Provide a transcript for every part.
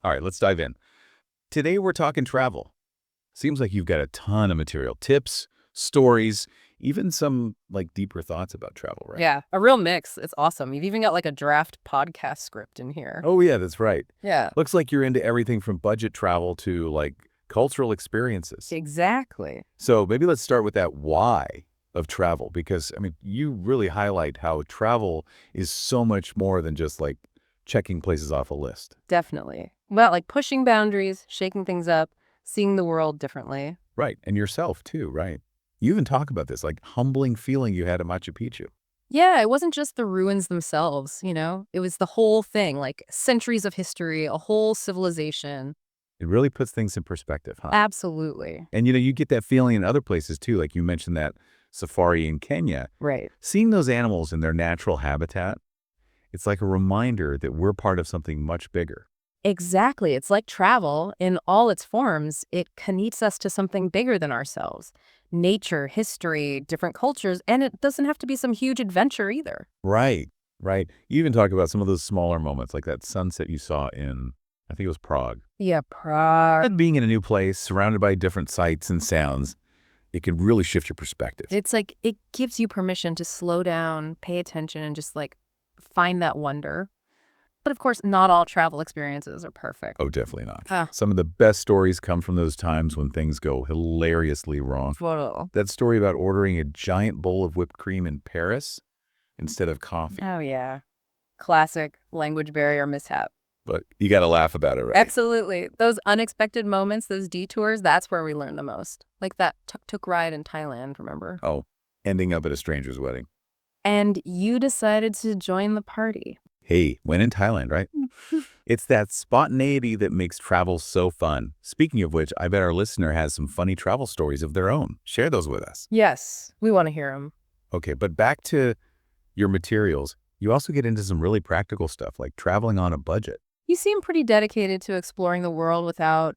All right, let's dive in. Today we're talking travel. Seems like you've got a ton of material, tips, stories, even some like deeper thoughts about travel, right? Yeah, a real mix. It's awesome. You've even got like a draft podcast script in here. Oh yeah, that's right. Yeah, Looks like you're into everything from budget travel to like cultural experiences. exactly. So maybe let's start with that why of travel, because I mean, you really highlight how travel is so much more than just like checking places off a list. Definitely. Well, like pushing boundaries, shaking things up, seeing the world differently. Right. And yourself too, right? You even talk about this like humbling feeling you had at Machu Picchu. Yeah, it wasn't just the ruins themselves, it was the whole thing, like centuries of history, a whole civilization. It really puts things in perspective, huh? Absolutely. And you get that feeling in other places too, like you mentioned that safari in Kenya. Right. Seeing those animals in their natural habitat, it's like a reminder that we're part of something much bigger. Exactly. It's like travel in all its forms. It connects us to something bigger than ourselves. Nature, history, different cultures, and it doesn't have to be some huge adventure either. Right, right. You even talk about some of those smaller moments, like that sunset you saw in, I think it was Prague. Yeah, Prague. And being in a new place, surrounded by different sights and sounds, it can really shift your perspective. It's like it gives you permission to slow down, pay attention, and just like find that wonder. But of course, not all travel experiences are perfect. Oh, definitely not. Ah, Some of the best stories come from those times when things go hilariously wrong. photo. That story about ordering a giant bowl of whipped cream in Paris instead of coffee. Oh, yeah. Classic language barrier mishap. But you got to laugh about it, right? Absolutely. Those unexpected moments, those detours, that's where we learn the most. Like that tuk-tuk ride in Thailand, remember? Oh, ending up at a stranger's wedding. And you decided to join the party. Hey, when in Thailand, right? It's that spontaneity that makes travel so fun. Speaking of which, I bet our listener has some funny travel stories of their own. Share those with us. Yes, we want to hear them. Okay, but back to your materials. You also get into some really practical stuff like traveling on a budget. You seem pretty dedicated to exploring the world without,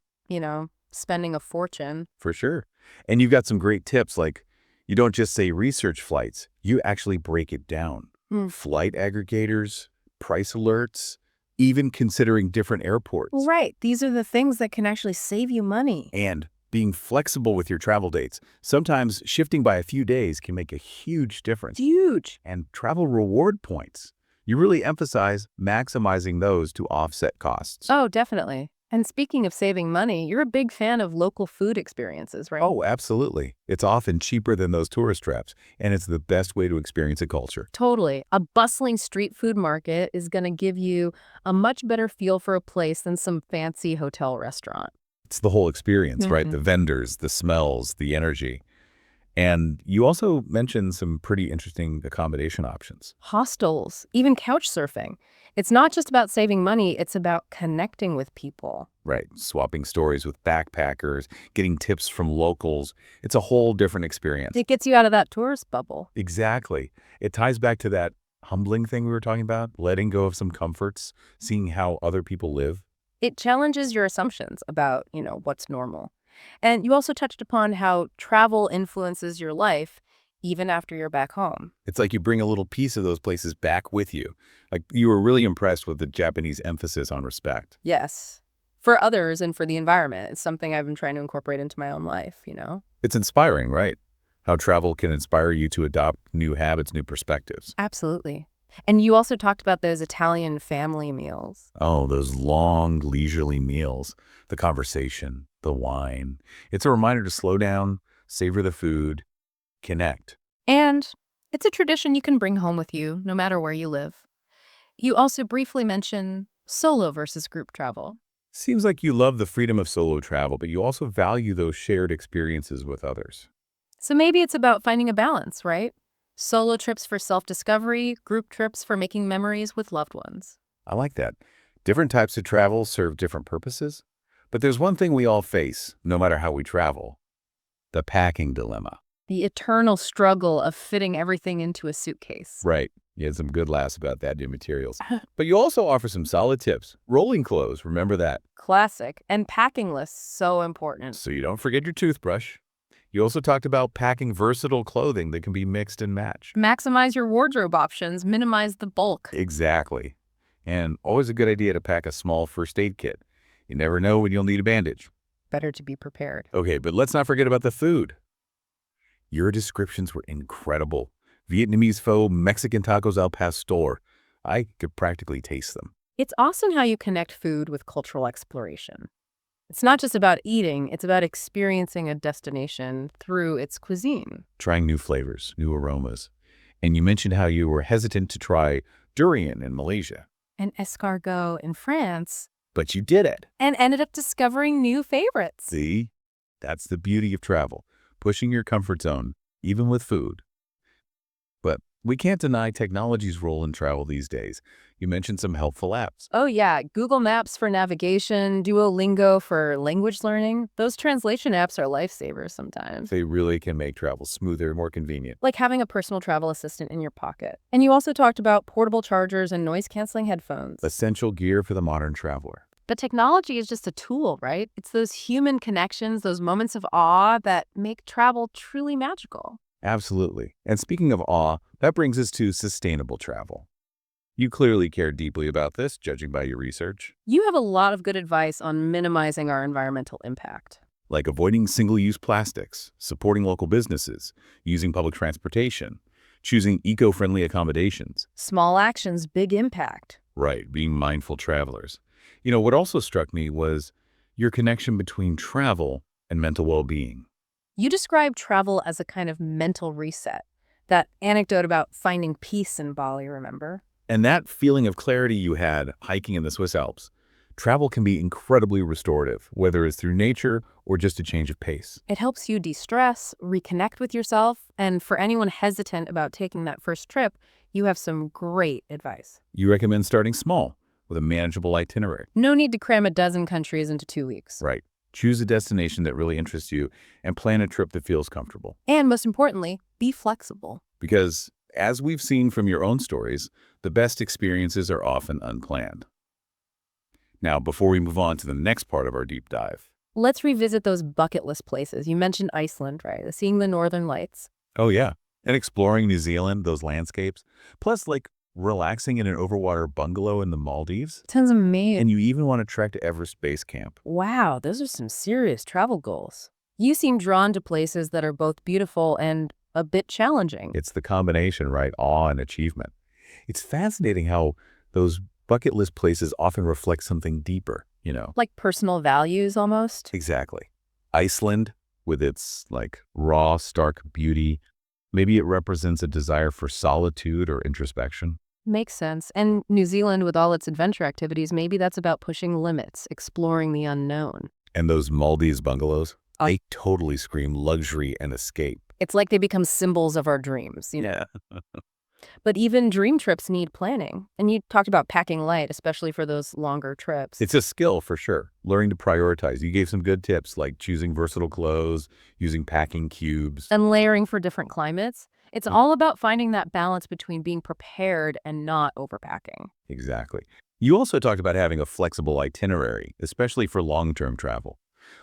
spending a fortune. For sure. And you've got some great tips like you don't just say research flights, you actually break it down. Hmm. Flight aggregators, price alerts, even considering different airports. Right. These are the things that can actually save you money. And being flexible with your travel dates. Sometimes shifting by a few days can make a huge difference. Huge. And travel reward points. You really emphasize maximizing those to offset costs. Oh, definitely. And speaking of saving money, you're a big fan of local food experiences, right? Oh, absolutely. It's often cheaper than those tourist traps, and it's the best way to experience a culture. Totally. A bustling street food market is going to give you a much better feel for a place than some fancy hotel restaurant. It's the whole experience, right? Mhm. The vendors, the smells, the energy. And you also mentioned some pretty interesting accommodation options. Hostels, even couch surfing. It's not just about saving money, it's about connecting with people. Right. Swapping stories with backpackers, getting tips from locals. It's a whole different experience. It gets you out of that tourist bubble. Exactly. It ties back to that humbling thing we were talking about, letting go of some comforts, seeing how other people live. It challenges your assumptions about, what's normal. And you also touched upon how travel influences your life even after you're back home. It's like you bring a little piece of those places back with you. Like you were really impressed with the Japanese emphasis on respect. Yes. For others and for the environment. It's something I've been trying to incorporate into my own life. It's inspiring, right? How travel can inspire you to adopt new habits, new perspectives. Absolutely. And you also talked about those Italian family meals. Oh, those long, leisurely meals, the conversation, the wine. It's a reminder to slow down, savor the food, connect. And it's a tradition you can bring home with you, no matter where you live. You also briefly mention solo versus group travel. Seems like you love the freedom of solo travel, but you also value those shared experiences with others. So maybe it's about finding a balance, right? Solo trips for self-discovery, group trips for making memories with loved ones. I like that. Different types of travel serve different purposes, but there's one thing we all face, no matter how we travel, the packing dilemma. The eternal struggle of fitting everything into a suitcase. Right. You had some good laughs about that new materials. But you also offer some solid tips. Rolling clothes, remember that. Classic. And packing lists, so important. So you don't forget your toothbrush. You also talked about packing versatile clothing that can be mixed and matched. Maximize your wardrobe options, minimize the bulk. Exactly. And always a good idea to pack a small first aid kit. You never know when you'll need a bandage. Better to be prepared. Okay, but let's not forget about the food. Your descriptions were incredible. Vietnamese pho, Mexican tacos al pastor. I could practically taste them. It's awesome how you connect food with cultural exploration. It's not just about eating, it's about experiencing a destination through its cuisine. Trying new flavors, new aromas. And you mentioned how you were hesitant to try durian in Malaysia. And escargot in France, But you did it. and ended up discovering new favorites. See? That's the beauty of travel. Pushing your comfort zone, even with food. But we can't deny technology's role in travel these days. You mentioned some helpful apps. Oh yeah, Google Maps for navigation, Duolingo for language learning. Those translation apps are lifesavers sometimes. They really can make travel smoother, more convenient. Like having a personal travel assistant in your pocket. And you also talked about portable chargers and noise-canceling headphones. Essential gear for the modern traveler. But technology is just a tool, right? It's those human connections, those moments of awe that make travel truly magical. Absolutely. And speaking of awe, that brings us to sustainable travel. You clearly care deeply about this, judging by your research, You have a lot of good advice on minimizing our environmental impact. like avoiding single-use plastics, supporting local businesses, using public transportation, choosing eco-friendly accommodations. Small actions, big impact. Right, being mindful travelers. What also struck me was your connection between travel and mental well-being. You describe travel as a kind of mental reset. That anecdote about finding peace in Bali, remember? And that feeling of clarity you had hiking in the Swiss Alps, travel can be incredibly restorative, whether it's through nature or just a change of pace. It helps you de-stress, reconnect with yourself, and for anyone hesitant about taking that first trip, you have some great advice. You recommend starting small with a manageable itinerary. No need to cram a dozen countries into 2 weeks. Right. Choose a destination that really interests you and plan a trip that feels comfortable. And most importantly, be flexible. Because, as we've seen from your own stories, the best experiences are often unplanned. Now, before we move on to the next part of our deep dive. Let's revisit those bucket list places. You mentioned Iceland, right? Seeing the Northern Lights. Oh, yeah. And exploring New Zealand, those landscapes. Plus, relaxing in an overwater bungalow in the Maldives. Sounds amazing. And you even want to trek to Everest Base Camp. Wow, those are some serious travel goals. You seem drawn to places that are both beautiful and a bit challenging. It's the combination, right? Awe and achievement. It's fascinating how those bucket list places often reflect something deeper, Like personal values almost. Exactly. Iceland, with its raw, stark beauty, maybe it represents a desire for solitude or introspection. Makes sense. And New Zealand, with all its adventure activities, maybe that's about pushing limits, exploring the unknown. And those Maldives bungalows, they totally scream luxury and escape. It's like they become symbols of our dreams, Yeah. But even dream trips need planning. And you talked about packing light, especially for those longer trips. It's a skill for sure. Learning to prioritize. You gave some good tips like choosing versatile clothes, using packing cubes. And layering for different climates. It's all about finding that balance between being prepared and not overpacking. Exactly. You also talked about having a flexible itinerary, especially for long-term travel.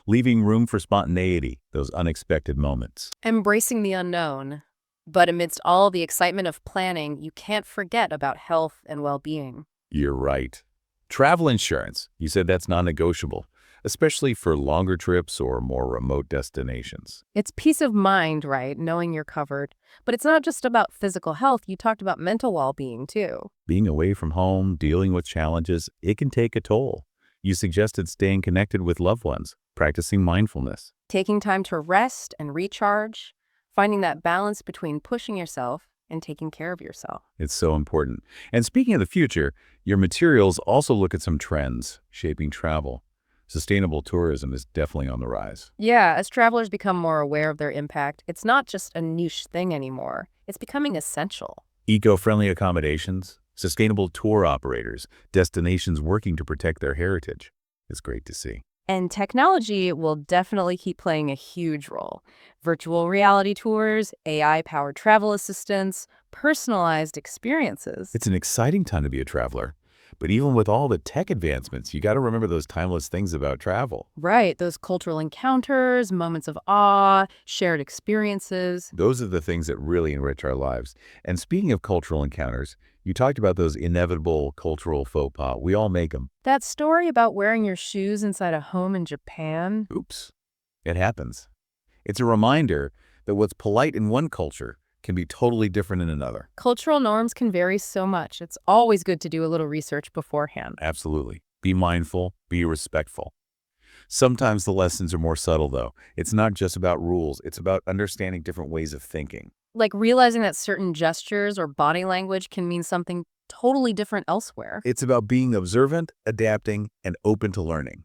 Leaving room for spontaneity, those unexpected moments. Embracing the unknown. But amidst all the excitement of planning, you can't forget about health and well-being. You're right. Travel insurance, you said that's non-negotiable, especially for longer trips or more remote destinations. It's peace of mind, right? Knowing you're covered. But it's not just about physical health. You talked about mental well-being, too. Being away from home, dealing with challenges, it can take a toll. You suggested staying connected with loved ones, practicing mindfulness. Taking time to rest and recharge. Finding that balance between pushing yourself and taking care of yourself. It's so important. And speaking of the future, your materials also look at some trends shaping travel. Sustainable tourism is definitely on the rise. Yeah, as travelers become more aware of their impact, it's not just a niche thing anymore. It's becoming essential. Eco-friendly accommodations, sustainable tour operators, destinations working to protect their heritage. It's great to see. And technology will definitely keep playing a huge role. Virtual reality tours, AI-powered travel assistants, personalized experiences. It's an exciting time to be a traveler. But even with all the tech advancements, you got to remember those timeless things about travel. Right, those cultural encounters, moments of awe, shared experiences. Those are the things that really enrich our lives. And speaking of cultural encounters, You talked about those inevitable cultural faux pas. We all make them. That story about wearing your shoes inside a home in Japan, Oops. It happens. It's a reminder that what's polite in one culture can be totally different in another. cultural norms can vary so much. It's always good to do a little research beforehand. Absolutely. Be mindful, be respectful. Sometimes the lessons are more subtle, though. It's not just about rules. It's about understanding different ways of thinking. Like realizing that certain gestures or body language can mean something totally different elsewhere. It's about being observant, adapting, and open to learning.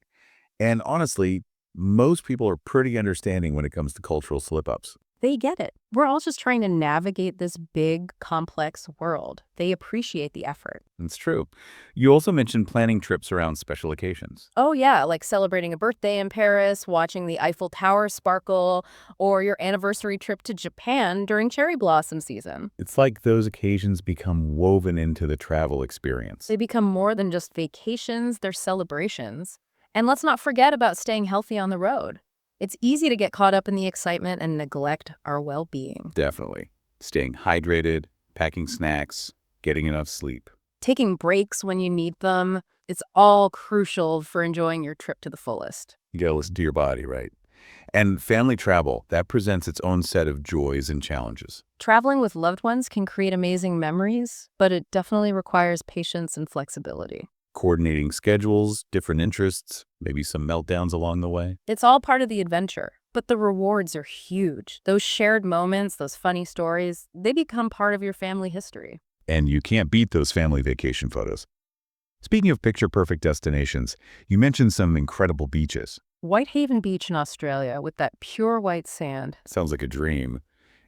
And honestly, most people are pretty understanding when it comes to cultural slip-ups. They get it. We're all just trying to navigate this big, complex world. They appreciate the effort. It's true. You also mentioned planning trips around special occasions. Oh, yeah, like celebrating a birthday in Paris, watching the Eiffel Tower sparkle, or your anniversary trip to Japan during cherry blossom season. It's like those occasions become woven into the travel experience. They become more than just vacations, they're celebrations. And let's not forget about staying healthy on the road. It's easy to get caught up in the excitement and neglect our well-being. Definitely. Staying hydrated, packing snacks, getting enough sleep. Taking breaks when you need them, it's all crucial for enjoying your trip to the fullest. You gotta listen to your body, right? And family travel, that presents its own set of joys and challenges. Traveling with loved ones can create amazing memories, but it definitely requires patience and flexibility. Coordinating schedules, different interests, maybe some meltdowns along the way. It's all part of the adventure, but the rewards are huge. Those shared moments, those funny stories, they become part of your family history. And you can't beat those family vacation photos. Speaking of picture-perfect destinations, you mentioned some incredible beaches. Whitehaven Beach in Australia with that pure white sand. Sounds like a dream.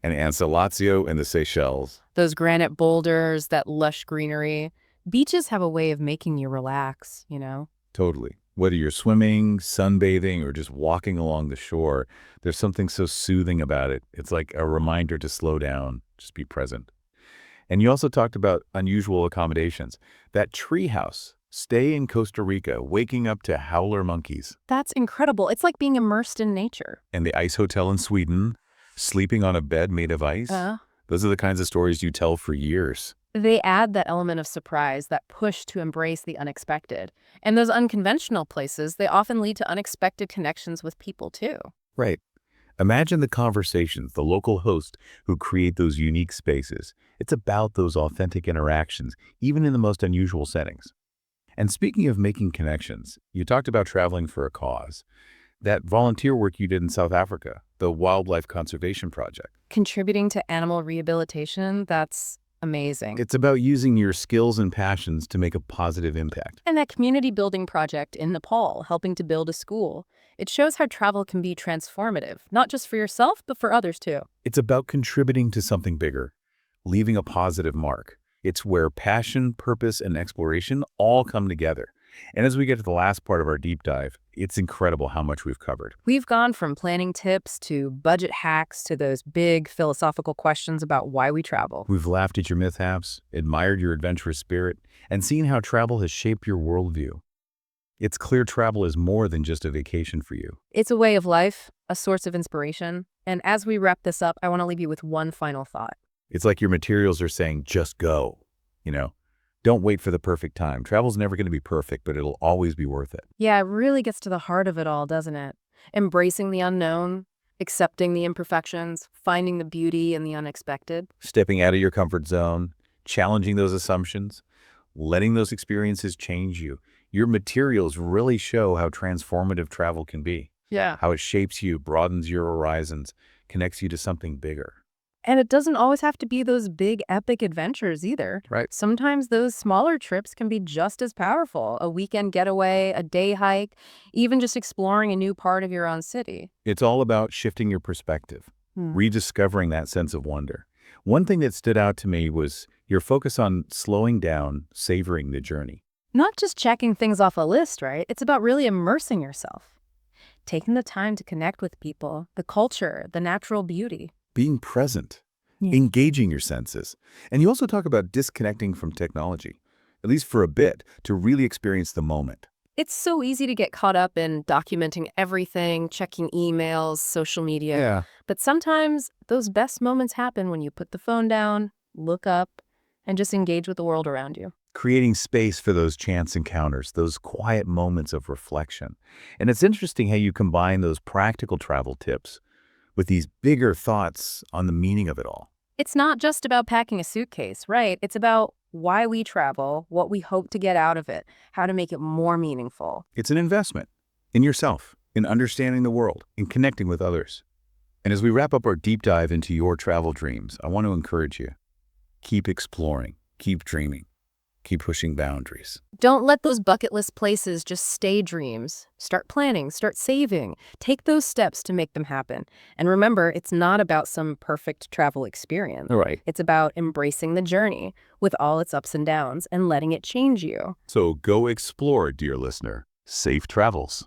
And Ancelazio in the Seychelles. Those granite boulders, that lush greenery. Beaches have a way of making you relax, you know? Totally. Whether you're swimming, sunbathing, or just walking along the shore, there's something so soothing about it. It's like a reminder to slow down, just be present. And you also talked about unusual accommodations. That treehouse, stay in Costa Rica, waking up to howler monkeys. That's incredible. It's like being immersed in nature. And the ice hotel in Sweden, sleeping on a bed made of ice. Those are the kinds of stories you tell for years. They add that element of surprise, that push to embrace the unexpected. And those unconventional places, they often lead to unexpected connections with people too. Right. Imagine the conversations, the local host who create those unique spaces. It's about those authentic interactions, even in the most unusual settings. And speaking of making connections, you talked about traveling for a cause. That volunteer work you did in South Africa, the Wildlife Conservation Project. Contributing to animal rehabilitation, that's amazing. It's about using your skills and passions to make a positive impact. And that community building project in Nepal, helping to build a school. It shows how travel can be transformative, not just for yourself, but for others too. It's about contributing to something bigger, leaving a positive mark. It's where passion, purpose, and exploration all come together. And as we get to the last part of our deep dive, it's incredible how much we've covered. We've gone from planning tips to budget hacks to those big philosophical questions about why we travel. We've laughed at your mishaps, admired your adventurous spirit, and seen how travel has shaped your worldview. It's clear travel is more than just a vacation for you. It's a way of life, a source of inspiration. And as we wrap this up, I want to leave you with one final thought. It's like your materials are saying, just go. Don't wait for the perfect time. Travel's never going to be perfect, but it'll always be worth it. Yeah, it really gets to the heart of it all, doesn't it? Embracing the unknown, accepting the imperfections, finding the beauty in the unexpected. Stepping out of your comfort zone, challenging those assumptions, letting those experiences change you. Your materials really show how transformative travel can be. Yeah. How it shapes you, broadens your horizons, connects you to something bigger. And it doesn't always have to be those big epic adventures either. Right. Sometimes those smaller trips can be just as powerful. A weekend getaway, a day hike, even just exploring a new part of your own city. It's all about shifting your perspective, rediscovering that sense of wonder. One thing that stood out to me was your focus on slowing down, savoring the journey. Not just checking things off a list, right? It's about really immersing yourself. Taking the time to connect with people, the culture, the natural beauty. Being present, Yeah. engaging your senses. And you also talk about disconnecting from technology, at least for a bit, to really experience the moment. It's so easy to get caught up in documenting everything, checking emails, social media. But sometimes those best moments happen when you put the phone down, look up, and just engage with the world around you. Creating space for those chance encounters, those quiet moments of reflection. And it's interesting how you combine those practical travel tips with these bigger thoughts on the meaning of it all. It's not just about packing a suitcase, right? It's about why we travel, what we hope to get out of it, how to make it more meaningful. It's an investment in yourself, in understanding the world, in connecting with others. And as we wrap up our deep dive into your travel dreams, I want to encourage you. Keep exploring, keep dreaming, keep pushing boundaries. Don't let those bucket list places just stay dreams. Start planning, start saving. Take those steps to make them happen. And remember, it's not about some perfect travel experience. All right. It's about embracing the journey with all its ups and downs and letting it change you. So go explore, dear listener. Safe travels.